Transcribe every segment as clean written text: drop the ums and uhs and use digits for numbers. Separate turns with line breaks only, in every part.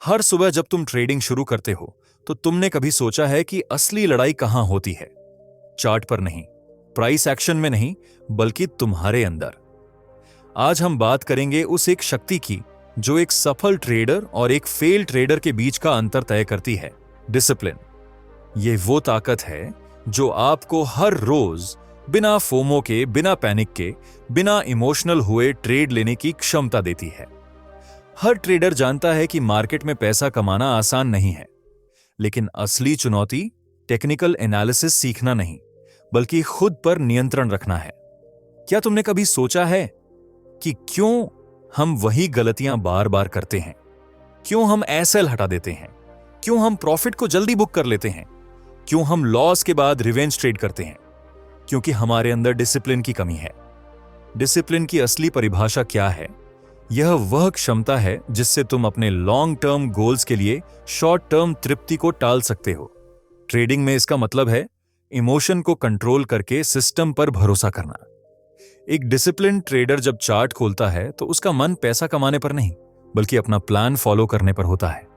हर सुबह जब तुम ट्रेडिंग शुरू करते हो तो तुमने कभी सोचा है कि असली लड़ाई कहां होती है? चार्ट पर नहीं, प्राइस एक्शन में नहीं, बल्कि तुम्हारे अंदर। आज हम बात करेंगे उस एक शक्ति की जो एक सफल ट्रेडर और एक फेल ट्रेडर के बीच का अंतर तय करती है, डिसिप्लिन। ये वो ताकत है जो आपको हर रोज बिना फोमो के, बिना पैनिक के, बिना इमोशनल हुए ट्रेड लेने की क्षमता देती है। हर ट्रेडर जानता है कि मार्केट में पैसा कमाना आसान नहीं है, लेकिन असली चुनौती टेक्निकल एनालिसिस सीखना नहीं, बल्कि खुद पर नियंत्रण रखना है। क्या तुमने कभी सोचा है कि क्यों हम वही गलतियां बार बार करते हैं? क्यों हम एसएल हटा देते हैं? क्यों हम प्रॉफिट को जल्दी बुक कर लेते हैं? क्यों हम लॉस के बाद रिवेंज ट्रेड करते हैं? क्योंकि हमारे अंदर डिसिप्लिन की कमी है। डिसिप्लिन की असली परिभाषा क्या है? यह वह क्षमता है जिससे तुम अपने लॉन्ग टर्म गोल्स के लिए शॉर्ट टर्म तृप्ति को टाल सकते हो। ट्रेडिंग में इसका मतलब है इमोशन को कंट्रोल करके सिस्टम पर भरोसा करना। एक डिसिप्लिन ट्रेडर जब चार्ट खोलता है तो उसका मन पैसा कमाने पर नहीं, बल्कि अपना प्लान फॉलो करने पर होता है।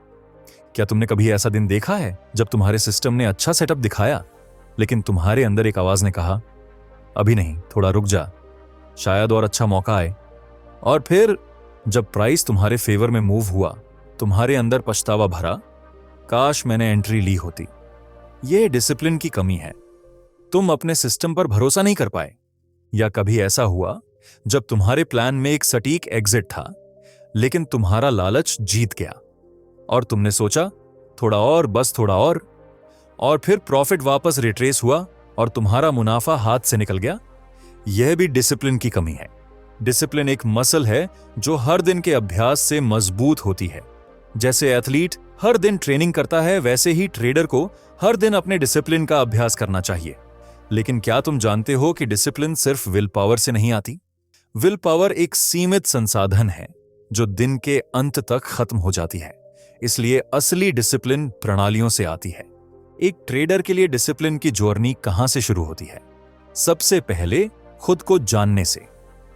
क्या तुमने कभी ऐसा दिन देखा है जब तुम्हारे सिस्टम ने अच्छा सेटअप दिखाया, लेकिन तुम्हारे अंदर एक आवाज ने कहा, अभी नहीं, थोड़ा रुक जा, शायद और अच्छा मौका आए? और फिर जब प्राइस तुम्हारे फेवर में मूव हुआ, तुम्हारे अंदर पछतावा भरा, काश मैंने एंट्री ली होती। यह डिसिप्लिन की कमी है। तुम अपने सिस्टम पर भरोसा नहीं कर पाए। या कभी ऐसा हुआ जब तुम्हारे प्लान में एक सटीक एग्जिट था, लेकिन तुम्हारा लालच जीत गया और तुमने सोचा थोड़ा और, बस थोड़ा और फिर प्रॉफिट वापस रिट्रेस हुआ और तुम्हारा मुनाफा हाथ से निकल गया। यह भी डिसिप्लिन की कमी है। डिसिप्लिन एक मसल है जो हर दिन के अभ्यास से मजबूत होती है। जैसे एथलीट हर दिन ट्रेनिंग करता है, वैसे ही ट्रेडर को हर दिन अपने डिसिप्लिन का अभ्यास करना चाहिए। लेकिन क्या तुम जानते हो कि डिसिप्लिन सिर्फ विल पावर से नहीं आती? विल पावर एक सीमित संसाधन है जो दिन के अंत तक खत्म हो जाती है। इसलिए असली डिसिप्लिन प्रणालियों से आती है। एक ट्रेडर के लिए डिसिप्लिन की जर्नी कहां से शुरू होती है? सबसे पहले खुद को जानने से।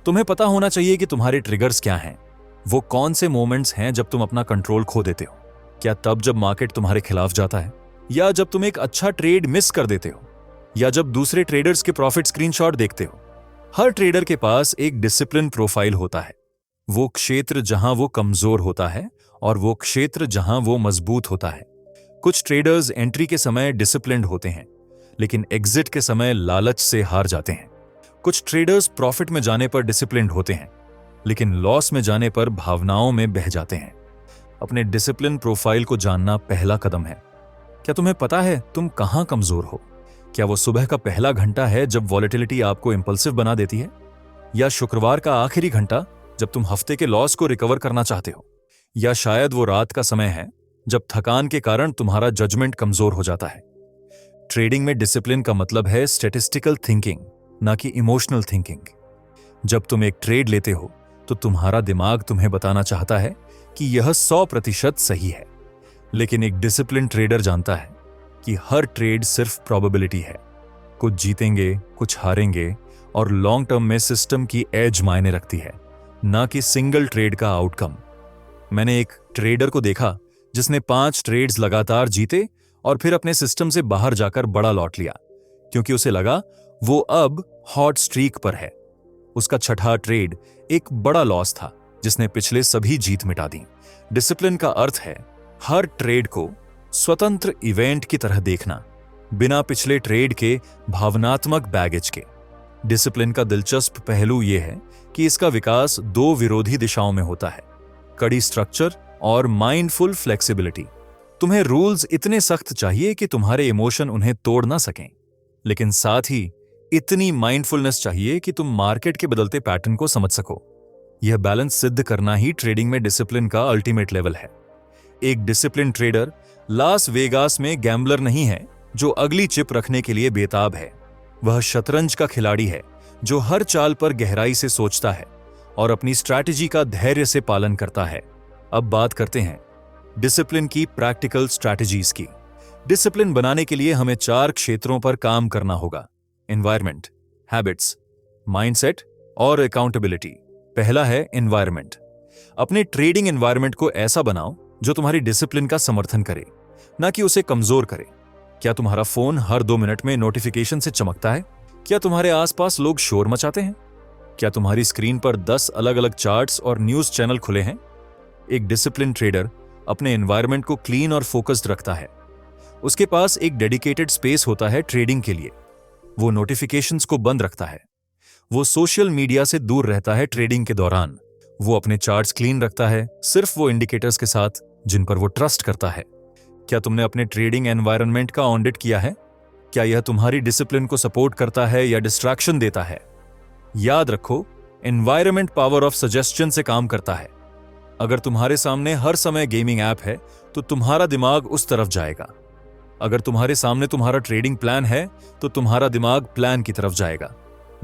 तुम्हें पता होना चाहिए कि तुम्हारे ट्रिगर्स क्या हैं। वो कौन से मोमेंट्स हैं जब तुम अपना कंट्रोल खो देते हो? क्या तब जब मार्केट तुम्हारे खिलाफ जाता है, या जब तुम एक अच्छा ट्रेड मिस कर देते हो, या जब दूसरे ट्रेडर्स के प्रॉफिट स्क्रीनशॉट देखते हो? हर ट्रेडर के पास एक डिसिप्लिन प्रोफाइल होता है। वो क्षेत्र जहां वो कमजोर होता है और वो क्षेत्र जहां वो मजबूत होता है। कुछ ट्रेडर्स एंट्री के समय डिसिप्लिन्ड होते हैं, लेकिन एग्जिट के समय लालच से हार जाते हैं। कुछ ट्रेडर्स प्रॉफिट में जाने पर डिसिप्लिन्ड होते हैं, लेकिन लॉस में जाने पर भावनाओं में बह जाते हैं। अपने डिसिप्लिन प्रोफाइल को जानना पहला कदम है। क्या तुम्हें पता है तुम कहां कमजोर हो? क्या वो सुबह का पहला घंटा है जब वॉलेटिलिटी आपको इंपल्सिव बना देती है? या शुक्रवार का आखिरी घंटा जब तुम हफ्ते के लॉस को रिकवर करना चाहते हो? या शायद वो रात का समय है जब थकान के कारण तुम्हारा जजमेंट कमजोर हो जाता है? ट्रेडिंग में डिसिप्लिन का मतलब है स्टैटिस्टिकल थिंकिंग, ना कि इमोशनल थिंकिंग। जब तुम एक ट्रेड लेते हो तो तुम्हारा दिमाग तुम्हें बताना चाहता है कि यह 100% सही है, लेकिन एक डिसिप्लिन ट्रेडर जानता है कि हर ट्रेड सिर्फ प्रोबेबिलिटी है। कुछ जीतेंगे, कुछ हारेंगे, और लॉन्ग टर्म में सिस्टम की एज मायने रखती है, ना कि सिंगल ट्रेड का आउटकम। मैंने एक ट्रेडर को देखा जिसने 5 ट्रेड्स लगातार जीते और फिर अपने सिस्टम से बाहर जाकर बड़ा लॉट लिया, क्योंकि उसे लगा वो अब हॉट स्ट्रीक पर है। उसका छठा ट्रेड एक बड़ा लॉस था जिसने पिछले सभी जीत मिटा दी। डिसिप्लिन का अर्थ है हर ट्रेड को स्वतंत्र इवेंट की तरह देखना, बिना पिछले ट्रेड के भावनात्मक बैगेज के। डिसिप्लिन का दिलचस्प पहलू यह है कि इसका विकास 2 विरोधी दिशाओं में होता है, कड़ी स्ट्रक्चर और माइंडफुल फ्लेक्सिबिलिटी। तुम्हें रूल्स इतने सख्त चाहिए कि तुम्हारे इमोशन उन्हें तोड़ ना सकें, लेकिन साथ ही इतनी माइंडफुलनेस चाहिए कि तुम मार्केट के बदलते पैटर्न को समझ सको। यह बैलेंस सिद्ध करना ही ट्रेडिंग में डिसिप्लिन का अल्टीमेट लेवल है। एक डिसिप्लिन ट्रेडर लास वेगास में गैम्बलर नहीं है जो अगली चिप रखने के लिए बेताब है। वह शतरंज का खिलाड़ी है जो हर चाल पर गहराई से सोचता है और अपनी स्ट्रैटेजी का धैर्य से पालन करता है। अब बात करते हैं डिसिप्लिन की प्रैक्टिकल स्ट्रैटेजीज की। डिसिप्लिन बनाने के लिए हमें 4 क्षेत्रों पर काम करना होगा: एनवायरमेंट, हैबिट्स, माइंडसेट और अकाउंटेबिलिटी। पहला है एनवायरमेंट। अपने ट्रेडिंग एनवायरमेंट को ऐसा बनाओ जो तुम्हारी डिसिप्लिन का समर्थन करे, ना कि उसे कमजोर करे। क्या तुम्हारा फोन हर 2 मिनट में नोटिफिकेशन से चमकता है? क्या तुम्हारे आसपास लोग शोर मचाते हैं? क्या तुम्हारी स्क्रीन पर 10 अलग अलग चार्ट्स और न्यूज चैनल खुले हैं? एक डिसिप्लिन ट्रेडर अपने एनवायरनमेंट को क्लीन और फोकस्ड रखता है। उसके पास एक डेडिकेटेड स्पेस होता है ट्रेडिंग के लिए। वो नोटिफिकेशंस को बंद रखता है। वो सोशल मीडिया से दूर रहता है ट्रेडिंग के दौरान। वो अपने चार्ट्स क्लीन रखता है, सिर्फ वो इंडिकेटर्स के साथ जिन पर वो ट्रस्ट करता है। क्या तुमने अपने ट्रेडिंग एनवायरनमेंट का ऑडिट किया है? क्या यह तुम्हारी डिसिप्लिन को सपोर्ट करता है या डिस्ट्रैक्शन देता है? याद रखो, एनवायरनमेंट पावर ऑफ सजेशन से काम करता है। अगर तुम्हारे सामने हर समय गेमिंग ऐप है तो तुम्हारा दिमाग उस तरफ जाएगा। अगर तुम्हारे सामने तुम्हारा ट्रेडिंग प्लान है तो तुम्हारा दिमाग प्लान की तरफ जाएगा।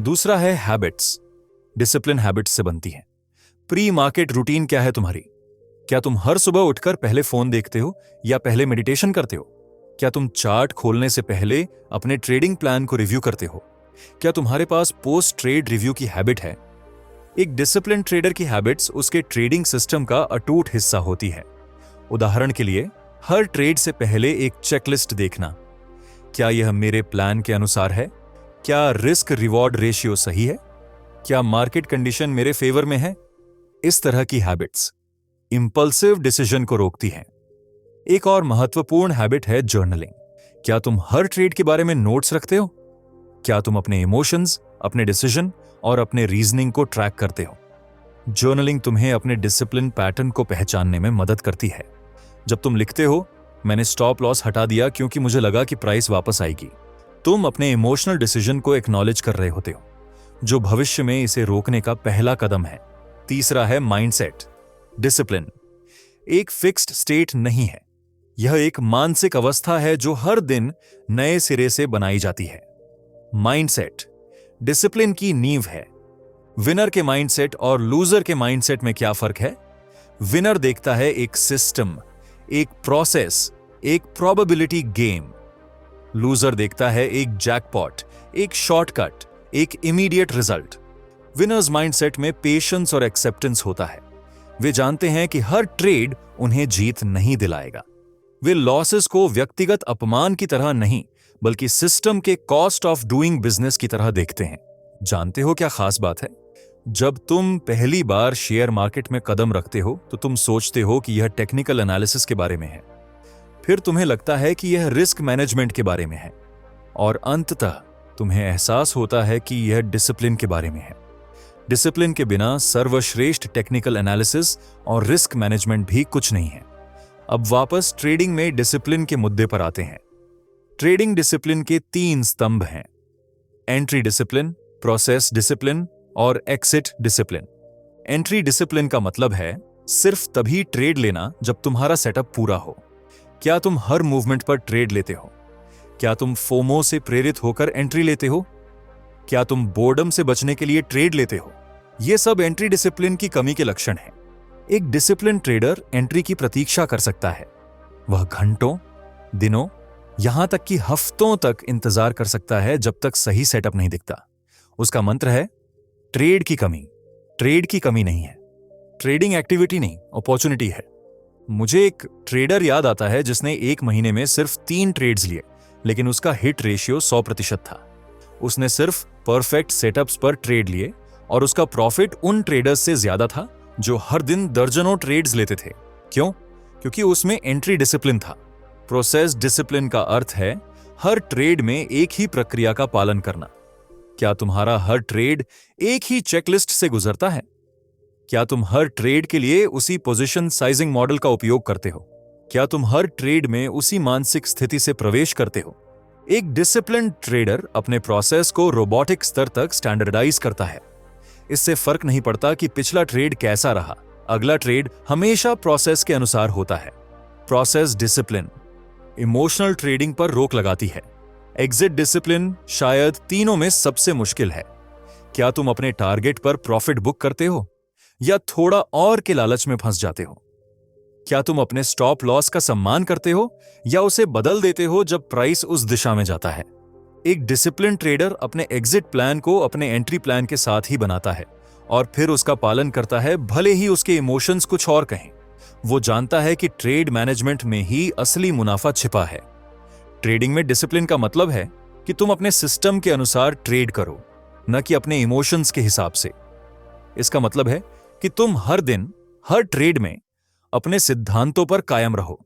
दूसरा है हैबिट्स। डिसिप्लिन हैबिट्स से बनती है। प्री मार्केट रूटीन क्या है तुम्हारी? क्या तुम हर सुबह उठकर पहले फोन देखते हो या पहले मेडिटेशन करते हो? क्या तुम चार्ट खोलने से पहले अपने ट्रेडिंग प्लान को रिव्यू करते हो? क्या तुम्हारे पास पोस्ट ट्रेड रिव्यू की हैबिट है? एक डिसिप्लिन ट्रेडर की हैबिट्स उसके ट्रेडिंग सिस्टम का अटूट हिस्सा होती है। उदाहरण के लिए, हर ट्रेड से पहले एक चेकलिस्ट देखना। क्या यह मेरे प्लान के अनुसार है? क्या रिस्क रिवॉर्ड रेशियो सही है? क्या मार्केट कंडीशन मेरे फेवर में है? इस तरह की हैबिट्स इंपल्सिव डिसीजन को रोकती हैं। एक और महत्वपूर्ण हैबिट है जर्नलिंग। क्या तुम हर ट्रेड के बारे में नोट्स रखते हो? क्या तुम अपने इमोशंस, अपने डिसीजन और अपने रीजनिंग को ट्रैक करते हो? जर्नलिंग तुम्हें अपने डिसिप्लिन पैटर्न को पहचानने में मदद करती है। जब तुम लिखते हो, मैंने स्टॉप लॉस हटा दिया क्योंकि मुझे लगा कि प्राइस वापस आएगी, तुम अपने इमोशनल डिसीजन को एक्नॉलेज कर रहे होते हो, जो भविष्य में इसे रोकने का पहला कदम है। तीसरा है माइंडसेट। डिसिप्लिन एक फिक्स्ड स्टेट नहीं है। यह एक मानसिक अवस्था है जो हर दिन नए सिरे से बनाई जाती है। माइंडसेट डिसिप्लिन की नींव है। विनर के माइंडसेट और लूजर के माइंडसेट में क्या फर्क है? विनर देखता है एक सिस्टम, एक प्रोसेस, एक प्रोबेबिलिटी गेम। लूजर देखता है एक जैकपॉट, एक शॉर्टकट, एक इमीडिएट रिजल्ट। विनर्स माइंडसेट में पेशेंस और एक्सेप्टेंस होता है। वे जानते हैं कि हर ट्रेड उन्हें जीत नहीं दिलाएगा। वे लॉसेस को व्यक्तिगत अपमान की तरह नहीं, बल्कि सिस्टम के कॉस्ट ऑफ डूइंग बिजनेस की तरह देखते हैं। जानते हो क्या खास बात है? जब तुम पहली बार शेयर मार्केट में कदम रखते हो तो तुम सोचते हो कि यह टेक्निकल एनालिसिस के बारे में है। फिर तुम्हें लगता है कि यह रिस्क मैनेजमेंट के बारे में है, और अंततः तुम्हें एहसास होता है कि यह डिसिप्लिन के बारे में है। डिसिप्लिन के बिना सर्वश्रेष्ठ टेक्निकल एनालिसिस और रिस्क मैनेजमेंट भी कुछ नहीं है। अब वापस ट्रेडिंग में डिसिप्लिन के मुद्दे पर आते हैं। ट्रेडिंग डिसिप्लिन के 3 स्तंभ हैं: एंट्री डिसिप्लिन, प्रोसेस डिसिप्लिन और एक्सिट डिसिप्लिन। एंट्री डिसिप्लिन का मतलब है सिर्फ तभी ट्रेड लेना जब तुम्हारा सेटअप पूरा हो। क्या तुम हर मूवमेंट पर ट्रेड लेते हो? क्या तुम फोमो से प्रेरित होकर एंट्री लेते हो? क्या तुम बोर्डम से बचने के लिए ट्रेड लेते हो? ये सब एंट्री डिसिप्लिन की कमी के लक्षण हैं। एक डिसिप्लिन ट्रेडर एंट्री की प्रतीक्षा कर सकता है। वह घंटों, दिनों, यहां तक कि हफ्तों तक इंतजार कर सकता है जब तक सही सेटअप नहीं दिखता। उसका मंत्र है ट्रेड की कमी। ट्रेड की कमी नहीं है, ट्रेडिंग एक्टिविटी नहीं, अपॉर्चुनिटी है। मुझे एक ट्रेडर याद आता है जिसने 1 महीने में सिर्फ 3 ट्रेड्स लिए, लेकिन उसका हिट रेशियो 100% था। उसने सिर्फ परफेक्ट सेटअप्स पर ट्रेड लिए और उसका प्रॉफिट उन ट्रेडर्स से ज्यादा था जो हर दिन दर्जनों ट्रेड्स लेते थे। क्यों? क्योंकि उसमें एंट्री डिसिप्लिन था। प्रोसेस डिसिप्लिन का अर्थ है हर ट्रेड में एक ही प्रक्रिया का पालन करना। क्या तुम्हारा हर ट्रेड एक ही चेकलिस्ट से गुजरता है? क्या तुम हर ट्रेड के लिए उसी पोजीशन साइजिंग मॉडल का उपयोग करते हो? क्या तुम हर ट्रेड में उसी मानसिक स्थिति से प्रवेश करते हो? एक डिसिप्लिन्ड ट्रेडर अपने प्रोसेस को रोबोटिक स्तर तक स्टैंडर्डाइज करता है। इससे फर्क नहीं पड़ता कि पिछला ट्रेड कैसा रहा, अगला ट्रेड हमेशा प्रोसेस के अनुसार होता है। प्रोसेस डिसिप्लिन इमोशनल ट्रेडिंग पर रोक लगाती है। एग्जिट डिसिप्लिन शायद तीनों में सबसे मुश्किल है। क्या तुम अपने टारगेट पर प्रॉफिट बुक करते हो या थोड़ा और के लालच में फंस जाते हो? क्या तुम अपने स्टॉप लॉस का सम्मान करते हो या उसे बदल देते हो जब प्राइस उस दिशा में जाता है? एक डिसिप्लिन ट्रेडर अपने एग्जिट प्लान को अपने एंट्री प्लान के साथ ही बनाता है और फिर उसका पालन करता है, भले ही उसके इमोशंस कुछ और कहें। वो जानता है कि ट्रेड मैनेजमेंट में ही असली मुनाफा छिपा है। ट्रेडिंग में डिसिप्लिन का मतलब है कि तुम अपने सिस्टम के अनुसार ट्रेड करो, न कि अपने इमोशंस के हिसाब से। इसका मतलब है कि तुम हर दिन हर ट्रेड में अपने सिद्धांतों पर कायम रहो।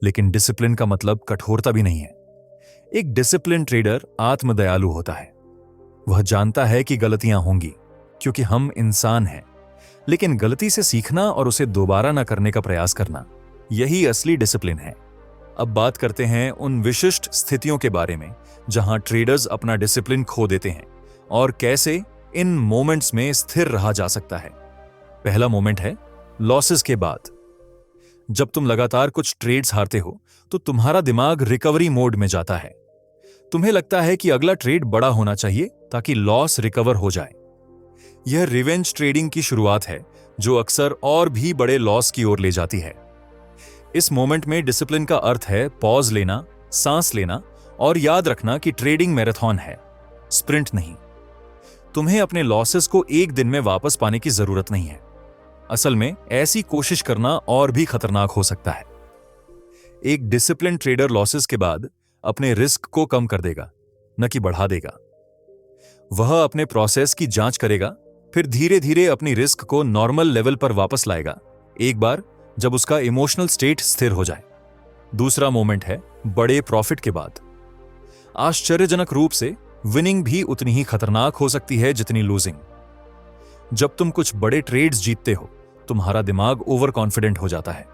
लेकिन डिसिप्लिन का मतलब कठोरता भी नहीं है। एक डिसिप्लिन ट्रेडर आत्मदयालु होता है। वह जानता है कि गलतियां होंगी, क्योंकि हम इंसान हैं, लेकिन गलती से सीखना और उसे दोबारा ना करने का प्रयास करना, यही असली डिसिप्लिन है। अब बात करते हैं उन विशिष्ट स्थितियों के बारे में जहां ट्रेडर्स अपना डिसिप्लिन खो देते हैं और कैसे इन मोमेंट्स में स्थिर रहा जा सकता है। पहला मोमेंट है लॉसेस के बाद। जब तुम लगातार कुछ ट्रेड्स हारते हो तो तुम्हारा दिमाग रिकवरी मोड में जाता है। तुम्हें लगता है कि अगला ट्रेड बड़ा होना चाहिए ताकि लॉस रिकवर हो जाए। यह रिवेंज ट्रेडिंग की शुरुआत है, जो अक्सर और भी बड़े लॉस की ओर ले जाती है। इस मोमेंट में डिसिप्लिन का अर्थ है पॉज लेना, सांस लेना और याद रखना कि ट्रेडिंग मैराथन है, स्प्रिंट नहीं। तुम्हें अपने लॉसेस को एक दिन में वापस पाने की जरूरत नहीं है। असल में ऐसी कोशिश करना और भी खतरनाक हो सकता है। एक डिसिप्लिन ट्रेडर लॉसेस के बाद अपने रिस्क को कम कर देगा, न कि बढ़ा देगा। वह अपने प्रोसेस की जांच करेगा, फिर धीरे धीरे अपनी रिस्क को नॉर्मल लेवल पर वापस लाएगा, एक बार जब उसका इमोशनल स्टेट स्थिर हो जाए। दूसरा मोमेंट है बड़े प्रॉफिट के बाद। आश्चर्यजनक रूप से विनिंग भी उतनी ही खतरनाक हो सकती है जितनी लूजिंग। जब तुम कुछ बड़े ट्रेड्स जीतते हो, तुम्हारा दिमाग ओवर कॉन्फिडेंट हो जाता है।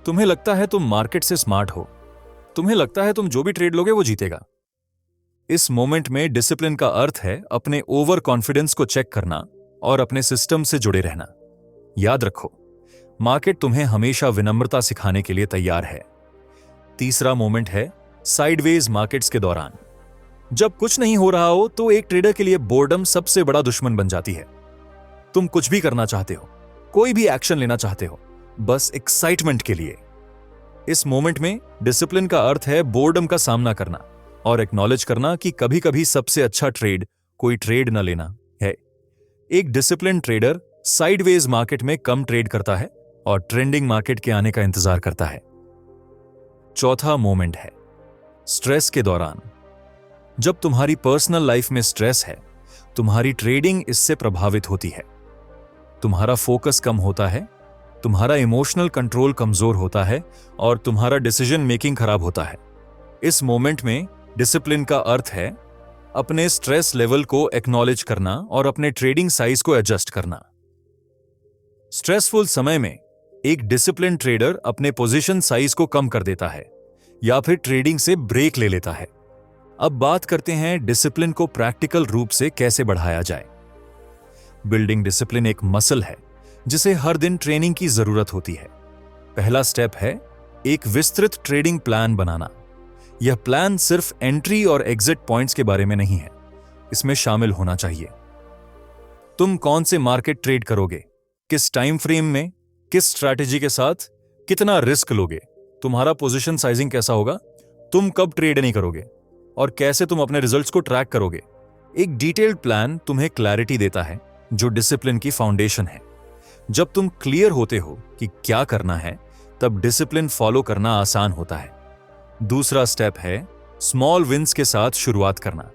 तुम्हें लगता है तुम मार्केट से स्मार्ट हो। तुम्हें लगता है तुम जो भी ट्रेड लोगे वो जीतेगा। इस मोमेंट में डिसिप्लिन का अर्थ है अपने ओवर कॉन्फिडेंस को चेक करना और अपने सिस्टम से जुड़े रहना। याद रखो, मार्केट तुम्हें हमेशा विनम्रता सिखाने के लिए तैयार है। तीसरा मोमेंट है साइडवेज मार्केट्स के दौरान। जब कुछ नहीं हो रहा हो तो एक ट्रेडर के लिए बोर्डम सबसे बड़ा दुश्मन बन जाती है। तुम कुछ भी करना चाहते हो, कोई भी एक्शन लेना चाहते हो, बस एक्साइटमेंट के लिए। इस मोमेंट में डिसिप्लिन का अर्थ है बोर्डम का सामना करना और एक्नॉलेज करना कि कभी कभी सबसे अच्छा ट्रेड कोई ट्रेड न लेना है। एक डिसिप्लिन ट्रेडर साइडवेज मार्केट में कम ट्रेड करता है और ट्रेंडिंग मार्केट के आने का इंतजार करता है। चौथा मोमेंट है स्ट्रेस के दौरान। जब तुम्हारी पर्सनल लाइफ में स्ट्रेस है, तुम्हारी ट्रेडिंग इससे प्रभावित होती है। तुम्हारा फोकस कम होता है, तुम्हारा इमोशनल कंट्रोल कमजोर होता है और तुम्हारा डिसीजन मेकिंग खराब होता है। इस मोमेंट में डिसिप्लिन का अर्थ है अपने स्ट्रेस लेवल को एक्नॉलेज करना और अपने ट्रेडिंग साइज को एडजस्ट करना। स्ट्रेसफुल समय में एक डिसिप्लिन ट्रेडर अपने पोजीशन साइज को कम कर देता है या फिर ट्रेडिंग से ब्रेक ले लेता है। अब बात करते हैं डिसिप्लिन को प्रैक्टिकल रूप से कैसे बढ़ाया जाए। बिल्डिंग डिसिप्लिन एक मसल है जिसे हर दिन ट्रेनिंग की जरूरत होती है। पहला स्टेप है एक विस्तृत ट्रेडिंग प्लान बनाना। यह प्लान सिर्फ एंट्री और एग्जिट पॉइंट्स के बारे में नहीं है, इसमें शामिल होना चाहिए तुम कौन से मार्केट ट्रेड करोगे, किस टाइम फ्रेम में, किस स्ट्रैटेजी के साथ, कितना रिस्क लोगे, तुम्हारा पोजीशन साइजिंग कैसा होगा, तुम कब ट्रेड नहीं करोगे और कैसे तुम अपने रिजल्ट्स को ट्रैक करोगे। एक डिटेल्ड प्लान तुम्हें क्लैरिटी देता है, जो डिसिप्लिन की फाउंडेशन है। जब तुम क्लियर होते हो कि क्या करना है, तब डिसिप्लिन फॉलो करना आसान होता है। दूसरा स्टेप है स्मॉल विंस के साथ शुरुआत करना।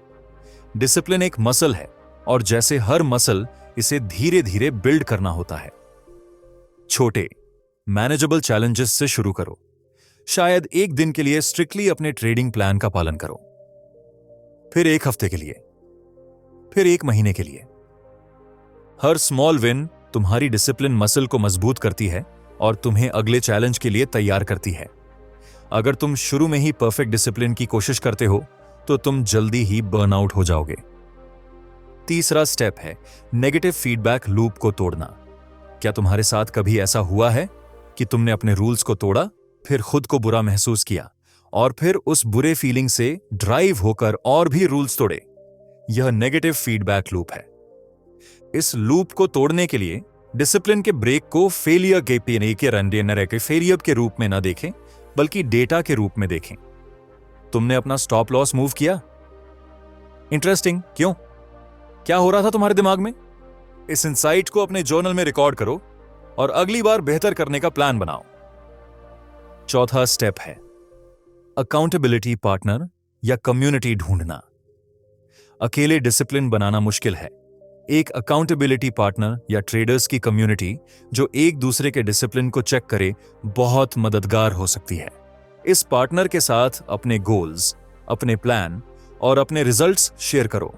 डिसिप्लिन एक मसल है और जैसे हर मसल, इसे धीरे धीरे बिल्ड करना होता है। छोटे मैनेजेबल चैलेंजेस से शुरू करो। शायद एक दिन के लिए स्ट्रिक्टली अपने ट्रेडिंग प्लान का पालन करो, फिर एक हफ्ते के लिए, फिर एक महीने के लिए। हर स्मॉल विन तुम्हारी डिसिप्लिन मसल को मजबूत करती है और तुम्हें अगले चैलेंज के लिए तैयार करती है। अगर तुम शुरू में ही परफेक्ट डिसिप्लिन की कोशिश करते हो तो तुम जल्दी ही बर्नआउट हो जाओगे। तीसरा स्टेप है नेगेटिव फीडबैक लूप को तोड़ना। क्या तुम्हारे साथ कभी ऐसा हुआ है कि तुमने अपने रूल्स को तोड़ा, फिर खुद को बुरा महसूस किया और फिर उस बुरे फीलिंग से ड्राइव होकर और भी रूल्स तोड़े? यह नेगेटिव फीडबैक लूप है। इस लूप को तोड़ने के लिए डिसिप्लिन के ब्रेक को फेलियर के रूप में न देखें, बल्कि डेटा के रूप में देखें। तुमने अपना स्टॉप लॉस मूव किया? इंटरेस्टिंग, क्यों? क्या हो रहा था तुम्हारे दिमाग में? इस इंसाइट को अपने जर्नल में रिकॉर्ड करो। और अगली बार बेहतर करने का प्लान बनाओ। चौथा स्टेप है अकाउंटेबिलिटी पार्टनर या कम्युनिटी ढूंढना। अकेले डिसिप्लिन बनाना मुश्किल है। एक अकाउंटेबिलिटी पार्टनर या ट्रेडर्स की कम्युनिटी जो एक दूसरे के डिसिप्लिन को चेक करे बहुत मददगार हो सकती है। इस पार्टनर के साथ अपने गोल्स, अपने प्लान और अपने रिजल्ट्स शेयर करो।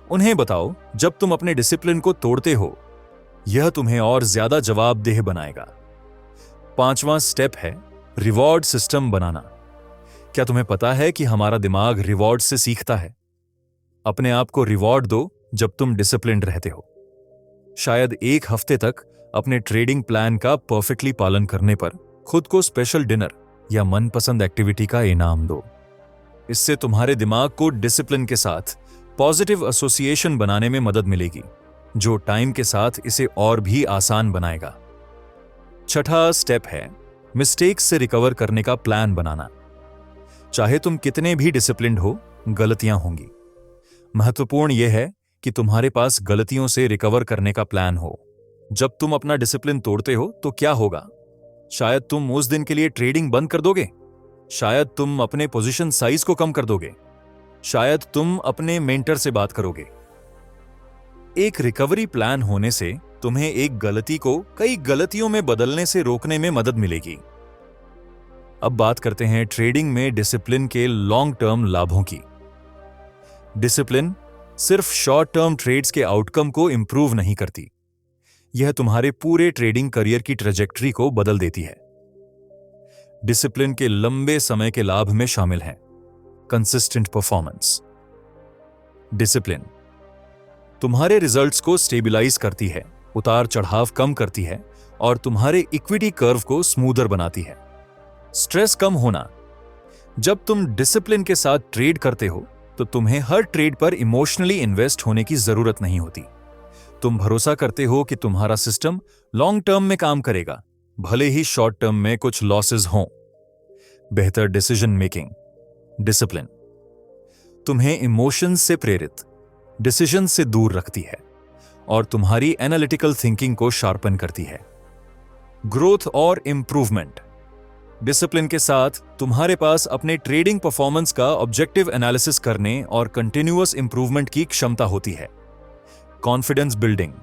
उन्हें बताओ जब तुम अपने डिसिप्लिन को तोड़ते हो, यह तुम्हें और ज्यादा जवाबदेह बनाएगा। पांचवां स्टेप है रिवॉर्ड सिस्टम बनाना। क्या तुम्हें पता है कि हमारा दिमाग रिवॉर्ड से सीखता है? अपने आप को रिवॉर्ड दो जब तुम डिसिप्लिन्ड रहते हो। शायद एक हफ्ते तक अपने ट्रेडिंग प्लान का परफेक्टली पालन करने पर खुद को स्पेशल डिनर या मनपसंद एक्टिविटी का इनाम दो। इससे तुम्हारे दिमाग को डिसिप्लिन के साथ पॉजिटिव एसोसिएशन बनाने में मदद मिलेगी, जो टाइम के साथ इसे और भी आसान बनाएगा। छठा स्टेप है मिस्टेक्स से रिकवर करने का प्लान बनाना। चाहे तुम कितने भी डिसिप्लिन्ड हो, गलतियां होंगी। महत्वपूर्ण यह है कि तुम्हारे पास गलतियों से रिकवर करने का प्लान हो। जब तुम अपना डिसिप्लिन तोड़ते हो तो क्या होगा? शायद तुम उस दिन के लिए ट्रेडिंग बंद कर दोगे, शायद तुम अपने पोजीशन साइज को कम कर दोगे, शायद तुम अपने मेंटर से बात करोगे। एक रिकवरी प्लान होने से तुम्हें एक गलती को कई गलतियों में बदलने से रोकने में मदद मिलेगी। अब बात करते हैं ट्रेडिंग में डिसिप्लिन के लॉन्ग टर्म लाभों की। डिसिप्लिन सिर्फ शॉर्ट टर्म ट्रेड्स के आउटकम को इंप्रूव नहीं करती, यह तुम्हारे पूरे ट्रेडिंग करियर की ट्रेजेक्टरी को बदल देती है। डिसिप्लिन के लंबे समय के लाभ में शामिल हैं कंसिस्टेंट परफॉर्मेंस। डिसिप्लिन तुम्हारे रिजल्ट्स को स्टेबलाइज करती है, उतार चढ़ाव कम करती है और तुम्हारे इक्विटी कर्व को स्मूदर बनाती है। स्ट्रेस कम होना। जब तुम डिसिप्लिन के साथ ट्रेड करते हो तो तुम्हें हर ट्रेड पर इमोशनली इन्वेस्ट होने की जरूरत नहीं होती। तुम भरोसा करते हो कि तुम्हारा सिस्टम लॉन्ग टर्म में काम करेगा, भले ही शॉर्ट टर्म में कुछ लॉसेस हों। बेहतर डिसीजन मेकिंग। डिसिप्लिन तुम्हें इमोशंस से प्रेरित डिसीजन से दूर रखती है और तुम्हारी एनालिटिकल थिंकिंग को शार्पन करती है। ग्रोथ और इंप्रूवमेंट। डिसिप्लिन के साथ तुम्हारे पास अपने ट्रेडिंग परफॉर्मेंस का ऑब्जेक्टिव एनालिसिस करने और कंटिन्यूअस इंप्रूवमेंट की क्षमता होती है। Confidence building.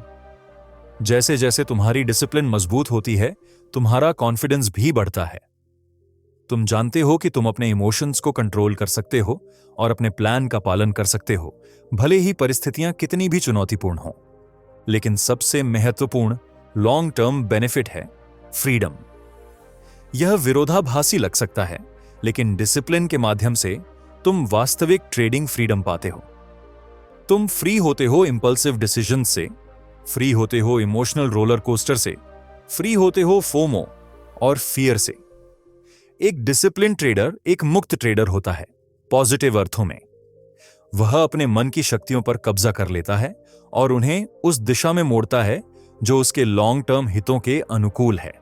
जैसे जैसे तुम्हारी डिसिप्लिन मजबूत होती है, तुम्हारा कॉन्फिडेंस भी बढ़ता है। तुम जानते हो कि तुम अपने इमोशंस को कंट्रोल कर सकते हो और अपने प्लान का पालन कर सकते हो, भले ही परिस्थितियां कितनी भी चुनौतीपूर्ण हों। लेकिन सबसे महत्वपूर्ण लॉन्ग टर्म बेनिफिट है फ्रीडम। यह विरोधाभासी लग सकता है, लेकिन डिसिप्लिन के माध्यम से तुम वास्तविक ट्रेडिंग फ्रीडम पाते हो। तुम फ्री होते हो इंपल्सिव डिसीजन से, फ्री होते हो इमोशनल रोलर कोस्टर से, फ्री होते हो फोमो और फियर से। एक डिसिप्लिन ट्रेडर एक मुक्त ट्रेडर होता है, पॉजिटिव अर्थों में। वह अपने मन की शक्तियों पर कब्जा कर लेता है और उन्हें उस दिशा में मोड़ता है जो उसके लॉन्ग टर्म हितों के अनुकूल है।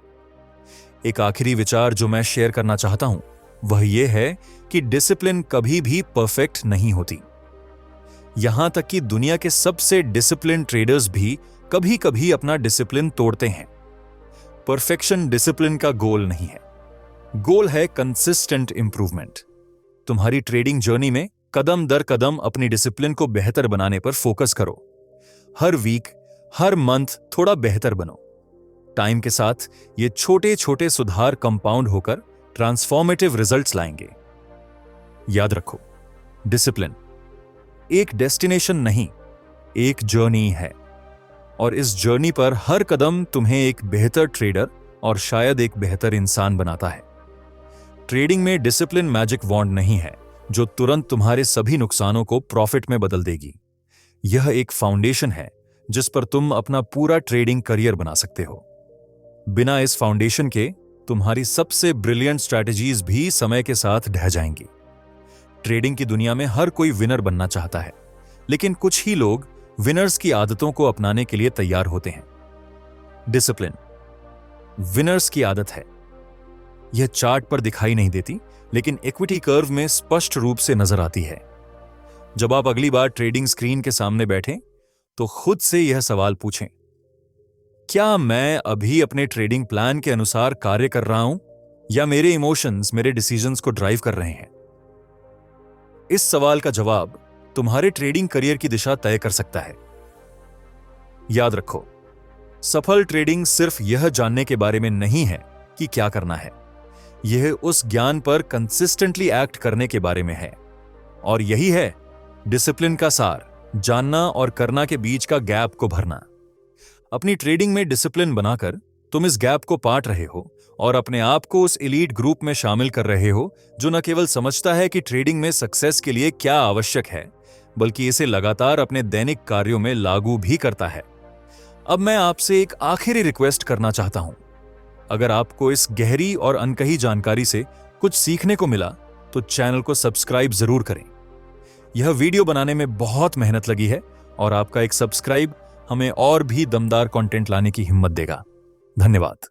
एक आखिरी विचार जो मैं शेयर करना चाहता हूं वह यह है कि डिसिप्लिन कभी भी परफेक्ट नहीं होती। यहां तक कि दुनिया के सबसे डिसिप्लिन ट्रेडर्स भी कभी कभी अपना डिसिप्लिन तोड़ते हैं। परफेक्शन डिसिप्लिन का गोल नहीं है, गोल है कंसिस्टेंट इंप्रूवमेंट। तुम्हारी ट्रेडिंग जर्नी में कदम दर कदम अपनी डिसिप्लिन को बेहतर बनाने पर फोकस करो। हर वीक, हर मंथ थोड़ा बेहतर बनो। टाइम के साथ ये छोटे छोटे सुधार कंपाउंड होकर ट्रांसफॉर्मेटिव रिजल्ट्स लाएंगे। याद रखो, डिसिप्लिन एक डेस्टिनेशन नहीं, एक जर्नी है, और इस जर्नी पर हर कदम तुम्हें एक बेहतर ट्रेडर और शायद एक बेहतर इंसान बनाता है। ट्रेडिंग में डिसिप्लिन मैजिक वॉन्ड नहीं है जो तुरंत तुम्हारे सभी नुकसानों को प्रॉफिट में बदल देगी। यह एक फाउंडेशन है जिस पर तुम अपना पूरा ट्रेडिंग करियर बना सकते हो। बिना इस फाउंडेशन के तुम्हारी सबसे ब्रिलियंट स्ट्रैटेजीज भी समय के साथ ढह जाएंगी। ट्रेडिंग की दुनिया में हर कोई विनर बनना चाहता है, लेकिन कुछ ही लोग विनर्स की आदतों को अपनाने के लिए तैयार होते हैं। डिसिप्लिन विनर्स की आदत है। यह चार्ट पर दिखाई नहीं देती, लेकिन इक्विटी कर्व में स्पष्ट रूप से नजर आती है। जब आप अगली बार ट्रेडिंग स्क्रीन के सामने बैठें तो खुद से यह सवाल पूछें, क्या मैं अभी अपने ट्रेडिंग प्लान के अनुसार कार्य कर रहा हूं या मेरे इमोशंस मेरे डिसीजंस को ड्राइव कर रहे हैं? इस सवाल का जवाब तुम्हारे ट्रेडिंग करियर की दिशा तय कर सकता है। याद रखो, सफल ट्रेडिंग सिर्फ यह जानने के बारे में नहीं है कि क्या करना है, यह उस ज्ञान पर कंसिस्टेंटली एक्ट करने के बारे में है। और यही है डिसिप्लिन का सार, जानना और करना के बीच का गैप को भरना। अपनी ट्रेडिंग में डिसिप्लिन बनाकर तुम इस गैप को पाट रहे हो और अपने आप को उस एलीट ग्रुप में शामिल कर रहे हो जो न केवल समझता है कि ट्रेडिंग में सक्सेस के लिए क्या आवश्यक है, बल्कि इसे लगातार अपने दैनिक कार्यों में लागू भी करता है। अब मैं आपसे एक आखिरी रिक्वेस्ट करना चाहता हूं। अगर आपको इस गहरी और अनकही जानकारी से कुछ सीखने को मिला तो चैनल को सब्सक्राइब जरूर करें। यह वीडियो बनाने में बहुत मेहनत लगी है और आपका एक सब्सक्राइब हमें और भी दमदार कंटेंट लाने की हिम्मत देगा। धन्यवाद।